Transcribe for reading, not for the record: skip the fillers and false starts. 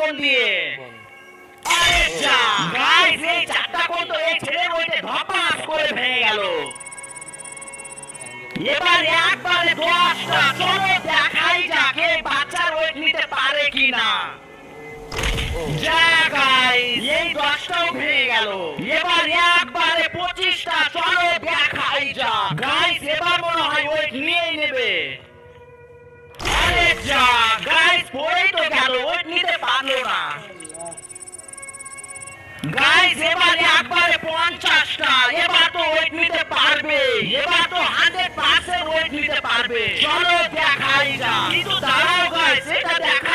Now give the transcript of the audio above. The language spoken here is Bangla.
কোণ দিয়ে। আরে যা গাইস, এই চারটা কোণ তো এই ছেলের ওইতে ধপাস করে ভেঙে গেল। এবার একবারে 10টা, চলো দেখাই যাক এই বাচ্চার ওয়েট নিতে পারে কিনা। যা গাইস, এই 10টাও ভেঙে গেল। এবার একবারে 25টা, চলো দেখাই যাক। গাইস এবার মনে হয় ওয়েট নিয়েই নেবে। আরে যা গাইস, পড়েই তো গেল, ওয়েট নিতে পারলো না। গাইস এবার একবারে 50টা, এবার তো ওয়েট নিতে পারবে। এবার তো 100% ওয়েট নিতে পারবে। চলো দেখাই যাক। কিন্তু দাঁড়াও গাইস, এটা দেখা